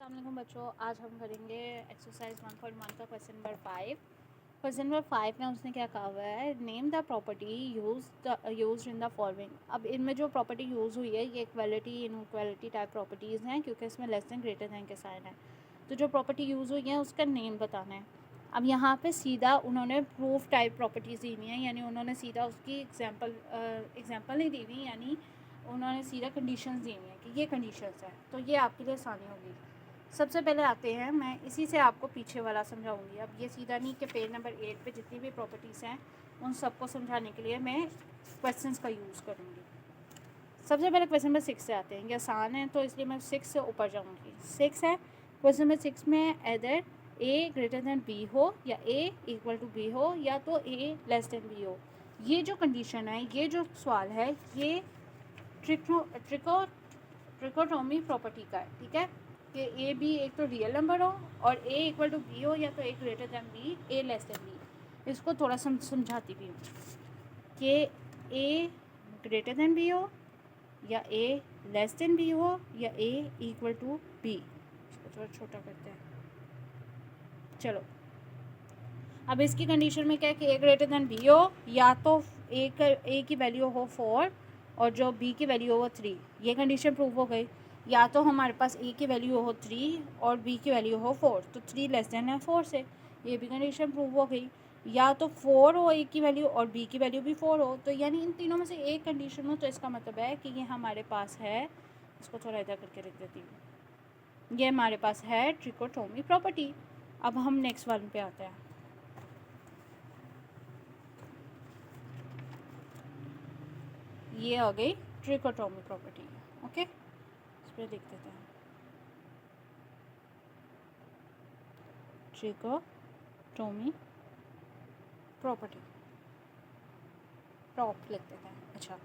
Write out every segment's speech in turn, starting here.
अस्सलाम वालेकुम बच्चों, आज हम करेंगे एक्सरसाइज 1.1 का क्वेश्चन नंबर 5। क्वेश्चन नंबर 5 में उसने क्या कहा हुआ है, name the property used in the following. अब इनमें जो प्रॉपर्टी यूज़ हुई है ये इक्वालिटी इनइक्वालिटी टाइप प्रॉपर्टीज़ हैं, क्योंकि इसमें लेस दैन ग्रेटर दैन के साइन है। तो जो प्रॉपर्टी यूज़ हुई है उसका नेम बताना है। अब यहाँ पे सीधा उन्होंने प्रूफ टाइप प्रॉपर्टीज़ दी हुई हैं, यानी उन्होंने सीधा उसकी एग्जाम्पल नहीं दी हुई, यानी उन्होंने सीधा कंडीशंस दी हुई हैं कि ये कंडीशंस हैं। तो ये आपके लिए आसानी होगी। सबसे पहले आते हैं, मैं इसी से आपको पीछे वाला समझाऊंगी। अब ये सीधा नहीं कि पेज नंबर 8 पे जितनी भी प्रॉपर्टीज़ हैं उन सबको समझाने के लिए मैं क्वेश्चंस का यूज़ करूँगी। सबसे पहले क्वेश्चन नंबर 6 से आते हैं। ये आसान है तो इसलिए मैं 6 से ऊपर जाऊँगी। 6 है, क्वेश्चन नंबर 6 में एदर ए ग्रेटर दैन बी हो या ए इक्वल टू बी हो या तो ए लेस दैन बी हो। ये जो कंडीशन है, ये जो सवाल है, ये ट्रिकोटोमी प्रॉपर्टी का है। ठीक है, कि ए बी एक तो रियल नंबर हो और ए इक्वल टू बी हो या तो ए ग्रेटर दैन बी ए लेस दैन बी। इसको थोड़ा समझाती भी हूँ कि ए ग्रेटर दैन बी हो या ए लेस दैन बी हो या ए इक्वल टू बी। इसको थोड़ा छोटा करते हैं। चलो, अब इसकी कंडीशन में क्या है कि ए ग्रेटर दैन बी हो या तो ए की वैल्यू हो 4 और जो बी की वैल्यू हो 3। ये कंडीशन प्रूव हो गई। या तो हमारे पास ए की वैल्यू हो 3 और बी की वैल्यू हो 4, तो 3 लेस देन है 4 से, ये भी कंडीशन प्रूव हो गई। या तो 4 हो ए की वैल्यू और बी की वैल्यू भी 4 हो, तो यानी इन तीनों में से एक कंडीशन हो, तो इसका मतलब है कि ये हमारे पास है। इसको थोड़ा इधर करके रख देती हूँ। ये हमारे पास है ट्रिकोटोमी प्रॉपर्टी। अब हम नेक्स्ट वन पे आते हैं। ये आ गई ट्रिकोटोमी प्रॉपर्टी। ओके, इस पर लिख देते हैं ट्रिकोटोमी प्रॉपर्टी, प्रॉप लिख देते हैं। अच्छा,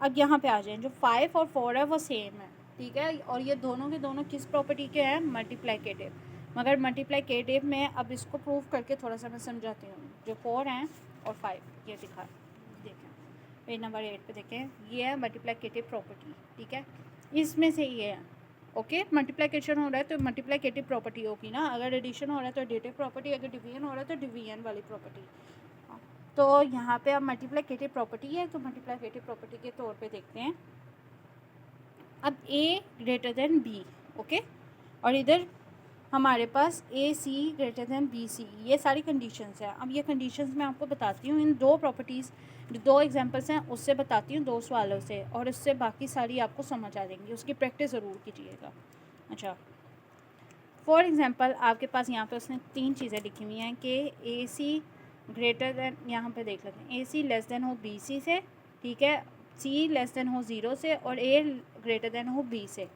अब यहाँ पे आ जाएं, जो 5 और 4 है वो सेम है। ठीक है, और ये दोनों के दोनों किस प्रॉपर्टी के हैं, मल्टीप्लाइकेटिव। मगर मल्टीप्लाइकेटिव में अब इसको प्रूव करके थोड़ा सा मैं समझाती हूँ। जो 4 हैं और 5 ये देखें पेज नंबर 8 पे देखें, ये है मल्टीप्लाइकेटिव प्रॉपर्टी। ठीक है, इसमें से ये है। ओके, मल्टीप्लिकेशन हो रहा है तो मल्टीप्लिकेटिव प्रॉपर्टी होगी ना, अगर एडिशन हो रहा है तो एडिटिव प्रॉपर्टी, अगर डिवीजन हो रहा है तो डिवीजन वाली प्रॉपर्टी। तो यहाँ पे अब मल्टीप्लिकेटिव प्रॉपर्टी है, तो मल्टीप्लिकेटिव प्रॉपर्टी के तौर पे देखते हैं। अब ए ग्रेटर देन बी, ओके, और इधर हमारे पास ए सी ग्रेटर देन बी सी, ये सारी कंडीशंस हैं। अब ये कंडीशंस मैं आपको बताती हूँ, इन दो प्रॉपर्टीज़ जो 2 एग्जांपल्स हैं उससे बताती हूँ, 2 सवालों से, और इससे बाकी सारी आपको समझ आ जाएंगी। उसकी प्रैक्टिस ज़रूर कीजिएगा। अच्छा, फॉर एग्ज़ाम्पल आपके पास यहाँ पे उसने 3 चीज़ें लिखी हुई हैं कि ए सी ग्रेटर दैन, यहाँ पे देख लेते हैं, ए सी लेस देन हो बी सी से। ठीक है, सी लेस देन हो 0 से और ए ग्रेटर देन हो बी से।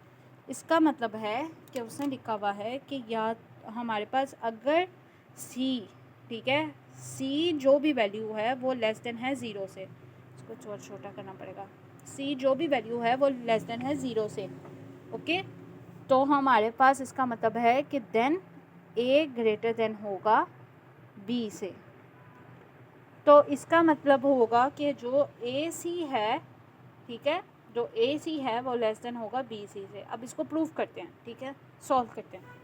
इसका मतलब है कि उसने लिखा हुआ है कि या हमारे पास अगर सी, ठीक है, सी जो भी वैल्यू है वो लेस देन है 0 से, इसको थोड़ा छोटा करना पड़ेगा, सी जो भी वैल्यू है वो लेस देन है 0 से। ओके, तो हमारे पास इसका मतलब है कि देन ए ग्रेटर देन होगा बी से। तो इसका मतलब होगा कि जो ए सी है, ठीक है, जो ए सी है वो लेस देन होगा बी सी से। अब इसको प्रूव करते हैं। ठीक है, सॉल्व करते हैं।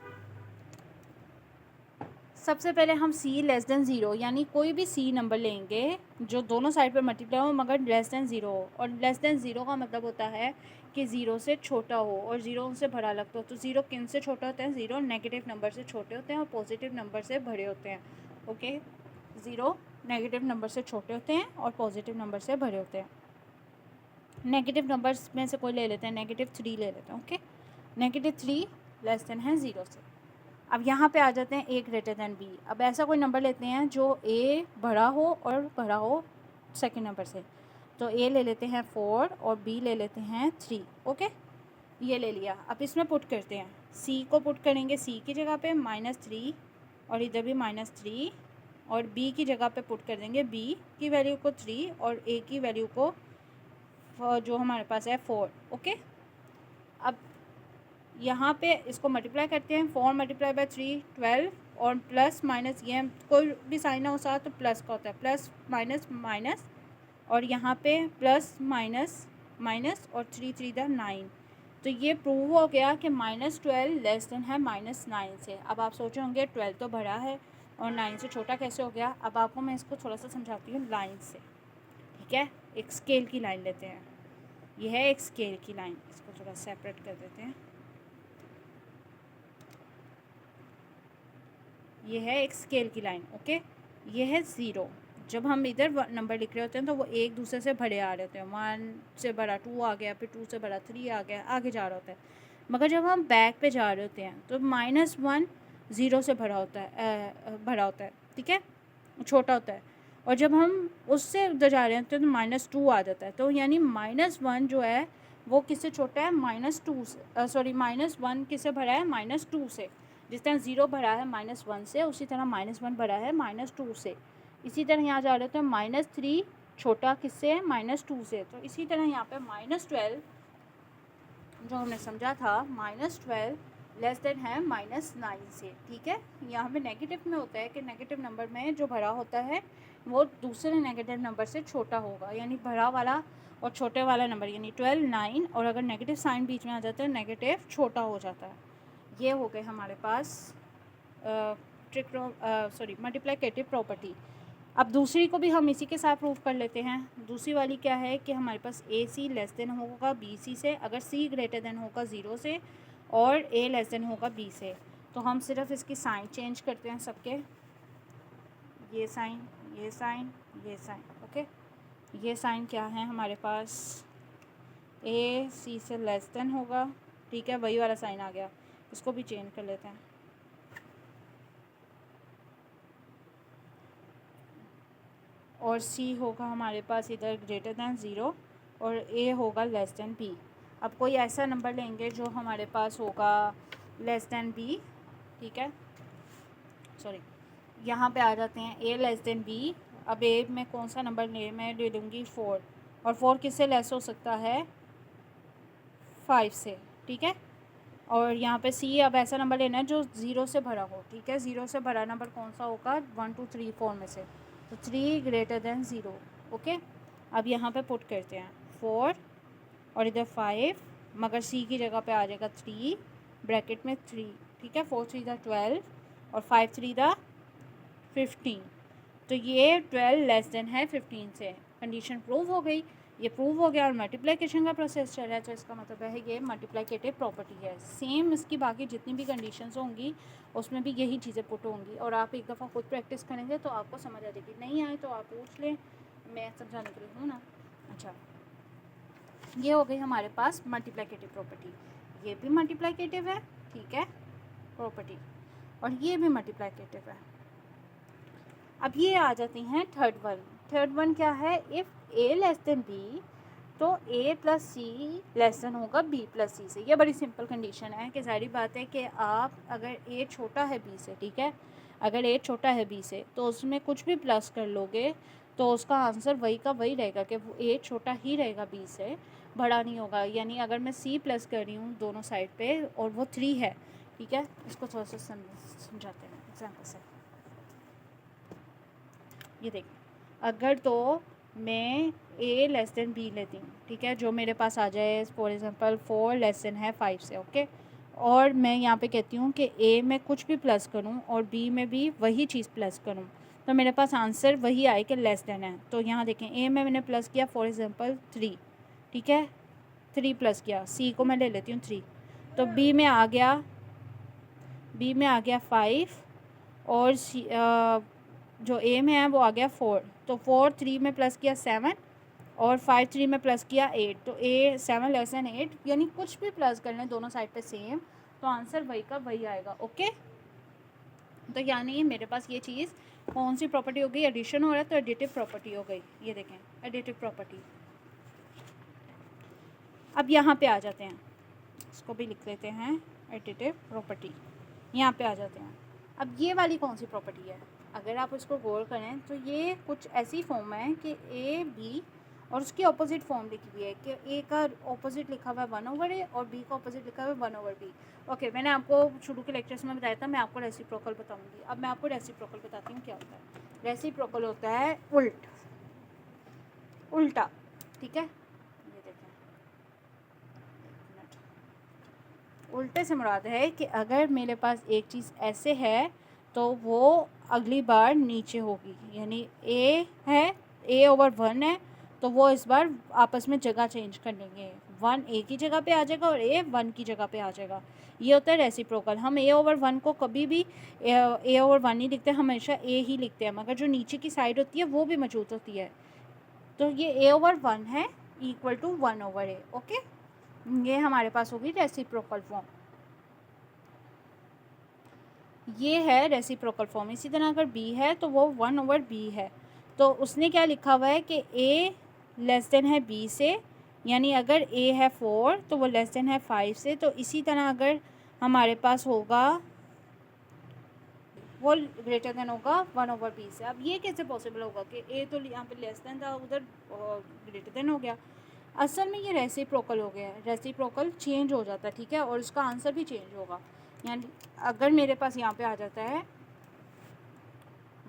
सबसे पहले हम सी लेस देन 0, यानी कोई भी सी नंबर लेंगे जो दोनों साइड पर मल्टीप्लाई हो मगर लेस देन 0 हो, और लेस देन 0 का मतलब होता है कि 0 से छोटा हो और 0 उनसे भरा लगता हो। तो 0 किन से छोटा होता है, 0 नेगेटिव नंबर से छोटे होते हैं और पॉजिटिव नंबर से भरे होते हैं। ओके, 0 नेगेटिव नंबर से छोटे होते हैं और पॉजिटिव नंबर से भरे होते हैं। नेगेटिव नंबर्स में से कोई ले लेते हैं, -3 ले लेते हैं। ओके, -3 लेस देन है 0 से। अब यहाँ पे आ जाते हैं ए ग्रेटर देन बी। अब ऐसा कोई नंबर लेते हैं जो ए बड़ा हो और बड़ा हो सेकंड नंबर से। तो ए ले लेते हैं 4 और बी ले लेते हैं 3। ओके, ये ले लिया। अब इसमें पुट करते हैं, सी को पुट करेंगे सी की जगह पे -3 और इधर भी -3, और बी की जगह पे पुट कर देंगे बी की वैल्यू को 3 और ए की वैल्यू को जो हमारे पास है 4। ओके, अब यहाँ पे इसको मल्टीप्लाई करते हैं, 4 मल्टीप्लाई बाय 3 12, और प्लस माइनस, ये कोई भी साइन हो साथ तो प्लस का होता है, प्लस माइनस माइनस, और यहाँ पे प्लस माइनस माइनस और 3 3 9। तो ये प्रूव हो गया कि -12 लेस देन है -9 से। अब आप सोचे होंगे 12 तो बड़ा है और 9 से छोटा कैसे हो गया। अब आपको मैं इसको थोड़ा सा समझाती हूँ लाइन से, ठीक है। एक स्केल की लाइन लेते हैं, ये है एक स्केल की लाइन, इसको थोड़ा सेपरेट कर देते हैं। ये है एक स्केल की लाइन, ओके। ये है 0। जब हम इधर नंबर लिख रहे होते हैं तो वो एक दूसरे से बड़े आ रहे होते हैं। 1 से बड़ा 2 आ गया, फिर 2 से बड़ा 3 आ गया, आगे जा रहा होता है। मगर जब हम बैक पे जा रहे होते हैं तो -1 0 से बड़ा होता है, ठीक है, छोटा होता है। और जब हम उससे उधर जा रहे होते हैं तो -2 आ जाता है। तो यानी -1 जो है वो किससे छोटा है, -2 से, सॉरी -1 किससे भरा है, -2 से। जिस तरह 0 भरा है -1 से, उसी तरह -1 भरा है -2 से। इसी तरह यहाँ जा रहे थे -3 छोटा किससे है, -2 से। तो इसी तरह यहाँ पे -12 जो हमने समझा था, -12 लेस देन है -9 से, ठीक है। यहाँ पे नेगेटिव में होता है कि नेगेटिव नंबर में जो भरा होता है वो दूसरे नेगेटिव नंबर से छोटा होगा, यानी भरा वाला और छोटे वाला नंबर, यानी 12 9, और अगर नेगेटिव साइन बीच में आ जाता है नेगेटिव छोटा हो जाता है। ये हो गए हमारे पास मल्टीप्लिकेटिव प्रॉपर्टी। अब दूसरी को भी हम इसी के साथ प्रूव कर लेते हैं। दूसरी वाली क्या है कि हमारे पास ए सी लेस देन होगा बी सी से, अगर सी ग्रेटर देन होगा 0 से और ए लेस देन होगा बी से। तो हम सिर्फ इसकी साइन चेंज करते हैं सबके, ये साइन, ये साइन, ये साइन, ओके। ये साइन क्या है हमारे पास, ए सी से लेस देन होगा, ठीक है, वही वाला साइन आ गया। इसको भी चेंज कर लेते हैं। और सी होगा हमारे पास इधर ग्रेटर दैन 0 और ए होगा लेस दैन बी। अब कोई ऐसा नंबर लेंगे जो हमारे पास होगा लेस दैन बी, ठीक है, सॉरी, यहाँ पे आ जाते हैं ए लेस दैन बी। अब ए में कौन सा नंबर मैं ले लूँगी 4, और 4 किससे लेस हो सकता है, 5 से, ठीक है। और यहाँ पे सी, अब ऐसा नंबर लेना है जो 0 से भरा हो, ठीक है। 0 से भरा नंबर कौन सा होगा, 1 2 3 4 में से, तो 3 ग्रेटर देन 0, ओके। अब यहाँ पे पुट करते हैं 4 और इधर 5, मगर सी की जगह पे आ जाएगा 3 ब्रैकेट में 3, ठीक है। 4 3 12 और 5 3 15। तो ये 12 लेस देन है 15 से, कंडीशन प्रूव हो गई। ये प्रूव हो गया और मल्टीप्लिकेशन का प्रोसेस चल रहा है, तो इसका मतलब है ये मल्टीप्लिकेटिव प्रॉपर्टी है। सेम इसकी बाकी जितनी भी कंडीशंस होंगी उसमें भी यही चीज़ें पुट होंगी, और आप एक दफ़ा खुद प्रैक्टिस करेंगे तो आपको समझ आ जाएगी। नहीं आए तो आप पूछ लें, मैं समझाने के लिए हूँ ना। अच्छा, ये हो गई हमारे पास मल्टीप्लिकेटिव प्रॉपर्टी। ये भी मल्टीप्लिकेटिव है, ठीक है, प्रॉपर्टी, और ये भी मल्टीप्लिकेटिव है। अब ये आ जाती हैं थर्ड वन। थर्ड वन क्या है, if a less than b तो a plus c less than होगा बी प्लस सी से। ये बड़ी सिंपल कंडीशन है कि सारी बात है कि आप अगर ए छोटा है बी से, ठीक है, अगर ए छोटा है बी से तो उसमें कुछ भी प्लस कर लोगे तो उसका आंसर वही का वही रहेगा कि वो ए छोटा ही रहेगा बी से, बड़ा नहीं होगा। यानी अगर मैं सी प्लस कर रही हूँ दोनों साइड पे और वो 3 है, ठीक है, इसको थोड़ा सा समझाते हैं एग्जाम्पल से। ये देखिए, अगर तो मैं ए लेस देन बी लेती हूँ, ठीक है, जो मेरे पास आ जाए फॉर एग्जांपल 4 लेस देन है 5 से, ओके। और मैं यहाँ पे कहती हूँ कि ए में कुछ भी प्लस करूँ और बी में भी वही चीज़ प्लस करूँ, तो मेरे पास आंसर वही आए कि लेस देन है। तो यहाँ देखें, ए में मैंने प्लस किया फॉर एग्जांपल 3, ठीक है, 3 प्लस किया, सी को मैं ले लेती हूँ 3, तो बी में आ गया 5 और जो ए में है वो आ गया 4, तो 4 3 में प्लस किया 7 और 5 3 में प्लस किया 8, तो ए 7 लेस देन 8, यानी कुछ भी प्लस कर लें दोनों साइड पे सेम, तो आंसर वही का वही आएगा, ओके। तो यानी मेरे पास ये चीज़ कौन सी प्रॉपर्टी हो गई, एडिशन हो रहा है तो एडिटिव प्रॉपर्टी हो गई। ये देखें, एडिटिव प्रॉपर्टी। अब यहाँ पे आ जाते हैं, इसको भी लिख लेते हैं एडिटिव प्रॉपर्टी, यहाँ पे आ जाते हैं। अब ये वाली कौन सी प्रॉपर्टी है, अगर आप इसको गौर करें तो ये कुछ ऐसी फॉर्म है कि ए बी और उसकी अपोजिट फॉर्म लिखी हुई है कि ए का अपोजिट लिखा हुआ है 1/a और बी का अपोजिट लिखा हुआ है 1/b। ओके, मैंने आपको शुरू के लेक्चर्स में बताया था, मैं आपको रेसिप्रोकल बताऊंगी। अब मैं आपको रेसिप्रोकल बताती हूँ क्या होता है। रेसिप्रोकल होता है उल्टा, ठीक है। ये देखें, एक मिनट, उल्टे से मुराद है कि अगर मेरे पास एक चीज़ ऐसे है तो वो अगली बार नीचे होगी, यानी ए है, ए ओवर 1 है, तो वो इस बार आपस में जगह चेंज कर लेंगे, 1 ए की जगह पे आ जाएगा और ए 1 की जगह पे आ जाएगा। ये होता है रेसिप्रोकल। हम ए ओवर 1 को कभी भी ए ओवर 1 नहीं लिखते, हमेशा ए ही लिखते हैं, मगर जो नीचे की साइड होती है वो भी मौजूद होती है। तो ये ए ओवर 1 है equal to 1 over a. Okay, ये हमारे पास होगी रेसिप्रोकल फॉर्म। ये है रेसिप्रोकल फॉर्म। इसी तरह अगर बी है तो वो 1 ओवर बी है। तो उसने क्या लिखा हुआ है कि ए लेस देन है बी से, यानी अगर ए है 4 तो वो लेस देन है 5 से। तो इसी तरह अगर हमारे पास होगा वो ग्रेटर देन होगा 1 ओवर बी से। अब ये कैसे पॉसिबल होगा कि ए तो यहाँ पे लेस देन था, उधर ग्रेटर देन हो गया। असल में ये रेसिप्रोकल हो गया है, रेसिप्रोकल चेंज हो जाता है, ठीक है, और उसका आंसर भी चेंज होगा। यानी अगर मेरे पास यहाँ पे आ जाता है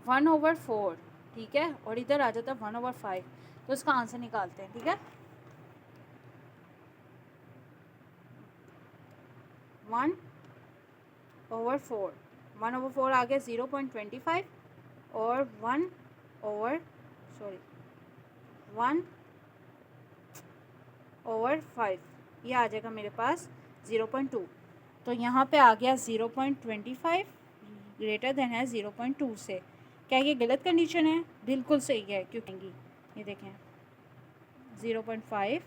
1 ओवर 4, ठीक है, और इधर आ जाता है 1 ओवर 5, तो इसका आंसर निकालते हैं, ठीक है। 1 ओवर 4, 1 ओवर 4 आ गया 0.25 और 1 ओवर 5 ये आ जाएगा मेरे पास 0.2। तो यहाँ पे आ गया 0.25 ग्रेटर देन है 0.2 से। क्या ये गलत कंडीशन है? बिल्कुल सही है, क्योंकि ये देखें 0.5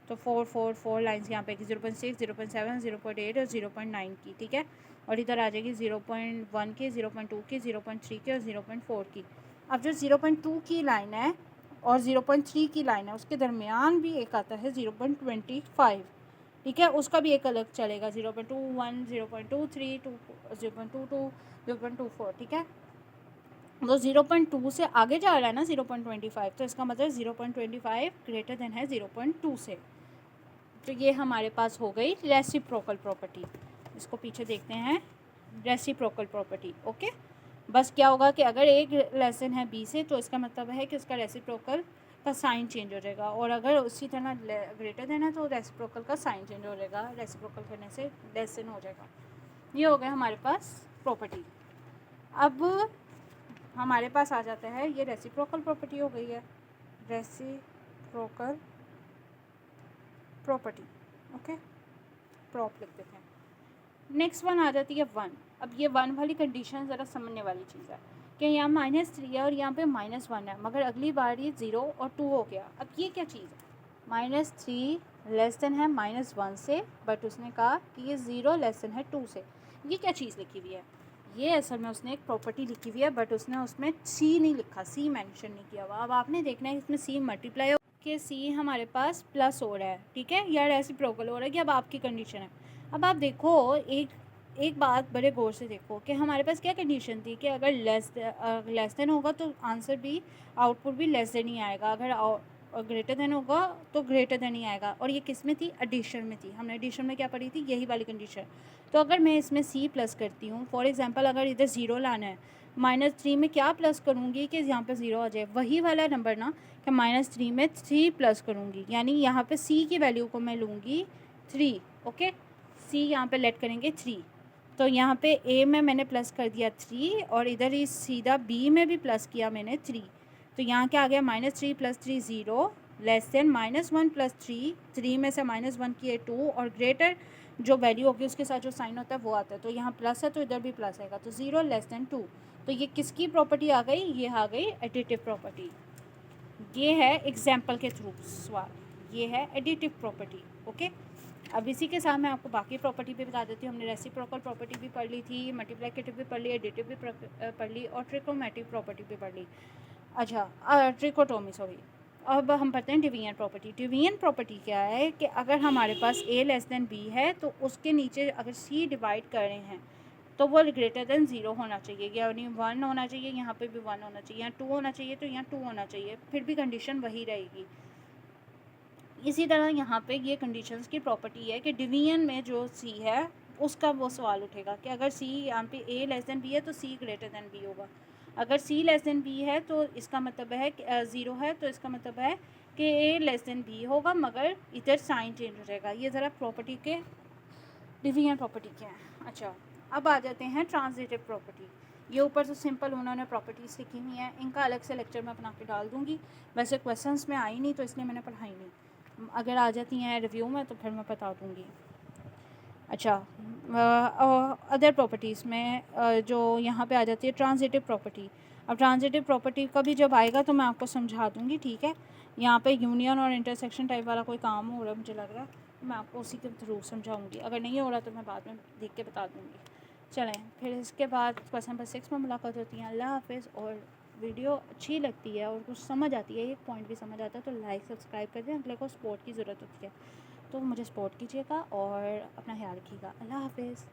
तो 4 लाइन्स यहाँ पे 0.6, 0.7, 0.8 और 0.9 की, ठीक है, और इधर आ जाएगी 0.1 की, 0.2 की, 0.3 की और 0.4 की। अब जो 0.2 की लाइन है और 0.3 की लाइन है उसके दरमियान भी एक आता है 0.25, ठीक है, उसका भी एक अलग चलेगा 0.21, 0.23, 0.22, 0.24, ठीक है। तो 0.2 से आगे जा रहा है ना 0.25, तो इसका मतलब 0.25 ग्रेटर देन है 0.2 से। तो ये हमारे पास हो गई रेसिप्रोकल प्रॉपर्टी। इसको पीछे देखते हैं, रेसिप्रोकल प्रॉपर्टी। ओके, बस क्या होगा कि अगर एक लेसन है बी से तो इसका मतलब है कि उसका रेसिप्रोकल का साइन चेंज हो जाएगा, और अगर उसी तरह ग्रेटर देन है तो रेसिप्रोकल का साइन चेंज हो जाएगा, रेसिप्रोकल करने से लेसन हो जाएगा। ये हो गया हमारे पास प्रॉपर्टी। अब हमारे पास आ जाता है, ये रेसिप्रोकल प्रॉपर्टी हो गई है, रेसिप्रोकल प्रॉपर्टी। ओके, प्रॉप लिख देते हैं। नेक्स्ट वन आ जाती है 1। अब ये 1 वाली कंडीशन ज़रा समझने वाली चीज़ है कि यहाँ -3 है और यहाँ पे -1 है, मगर अगली बार ये 0 और 2 हो गया। अब ये क्या चीज़ है? -3 लेस देन है -1 से, बट उसने कहा कि ये 0 लेस देन है 2 से। ये क्या चीज़ लिखी हुई है? ये असल में उसने एक प्रॉपर्टी लिखी हुई है, बट उसने उसमें सी नहीं लिखा, सी मेंशन नहीं किया हुआ। अब आपने देखना है इसमें सी मल्टीप्लाई हो के सी हमारे पास प्लस हो रहा है, ठीक है, या रेसिप्रोकल हो रहा है, कि अब आपकी कंडीशन है। अब आप देखो एक बात बड़े गौर से देखो कि हमारे पास क्या कंडीशन थी कि अगर लेस देन होगा तो आंसर भी, आउटपुट भी लेस देन ही आएगा, अगर ग्रेटर देन होगा तो ग्रेटर देन ही आएगा। और ये किस में थी? एडिशन में थी। हमने एडिशन में क्या पढ़ी थी? यही वाली कंडीशन। तो अगर मैं इसमें सी प्लस करती हूँ, फॉर एग्जांपल अगर इधर 0 लाना है, -3 में क्या प्लस करूँगी कि यहाँ पे 0 आ जाए, वही वाला नंबर ना, कि -3 में 3 प्लस करूँगी, यानी यहाँ पे सी की वैल्यू को मैं लूँगी 3। ओके, सी यहाँ पे लेट करेंगे 3। तो यहाँ पे ए में मैंने प्लस कर दिया 3 और इधर ही सीधा बी में भी प्लस किया मैंने 3। तो यहाँ क्या आ गया? -3 + 3 0 लेस देन -1 + 3, 3 में से -1 किए 2, और ग्रेटर जो वैल्यू होगी उसके साथ जो साइन होता है वो आता है। तो यहाँ प्लस है तो इधर भी प्लस आएगा, तो 0 लेस देन 2। तो ये किसकी प्रॉपर्टी आ गई? ये आ गई एडिटिव प्रॉपर्टी। ये है एग्जाम्पल के थ्रू सवाल, ये है एडिटिव प्रॉपर्टी। ओके, अब इसी के साथ मैं आपको बाकी प्रॉपर्टी भी बता देती हूँ। हमने रेसिप्रोकल प्रॉपर्टी भी पढ़ ली थी, मल्टीप्लिकेटिव भी पढ़ ली, एडिटिव भी पढ़ ली, और ट्रिकोमेटिव प्रॉपर्टी भी पढ़ ली। अच्छा, ट्रिकोटोमी, सॉरी। अब हम पढ़ते हैं डिवीजन प्रॉपर्टी। डिवीजन प्रॉपर्टी क्या है कि अगर हमारे पास a लेस देन b है तो उसके नीचे अगर c डिवाइड कर रहे हैं तो वो ग्रेटर देन 0 होना चाहिए, यानी 1 होना चाहिए, यहाँ पे भी 1 होना चाहिए, यहाँ 2 होना चाहिए तो यहाँ 2 होना चाहिए, फिर भी कंडीशन वही रहेगी। इसी तरह यहाँ पे ये कंडीशंस की प्रॉपर्टी है कि डिवीजन में जो c है उसका वो सवाल उठेगा कि अगर c यहाँ पे a लेस देन b है तो c ग्रेटर देन b होगा। अगर c लेस देन b है तो इसका मतलब है कि 0 है, तो इसका मतलब है कि a लेस देन b होगा, मगर इधर साइन चेंज हो जाएगा। ये ज़रा प्रॉपर्टी के डिवीजन प्रॉपर्टी क्या है। अच्छा, अब आ जाते हैं ट्रांजिटिव प्रॉपर्टी। ये ऊपर से सिंपल उन्होंने प्रॉपर्टीज़ लिखी हुई हैं, इनका अलग से लेक्चर मैं बना के डाल दूँगी। वैसे क्वेश्चंस में आई नहीं तो इसलिए मैंने पढ़ाई नहीं, अगर आ जाती हैं रिव्यू में तो फिर मैं बता दूँगी। अच्छा, अदर प्रॉपर्टीज़ में जो यहाँ पे आ जाती है ट्रांजिटिव प्रॉपर्टी। अब ट्रांजिटिव प्रॉपर्टी का भी जब आएगा तो मैं आपको समझा दूँगी, ठीक है। यहाँ पे यूनियन और इंटरसेक्शन टाइप वाला कोई काम हो रहा है मुझे लग रहा है, मैं आपको उसी के थ्रू समझाऊँगी। अगर नहीं हो रहा तो मैं बाद में देख के बता दूँगी। चलें, फिर इसके बाद क्वेश्चन नंबर 6 में मुलाकात होती है। अल्लाह हाफ़िज़। और वीडियो अच्छी लगती है और कुछ समझ आती है, एक पॉइंट भी समझ आता है तो लाइक सब्सक्राइब कर दें। अगले को सपोर्ट की ज़रूरत होती है तो मुझे सपोर्ट कीजिएगा और अपना ख्याल रखिएगा। अल्लाह हाफ़िज़।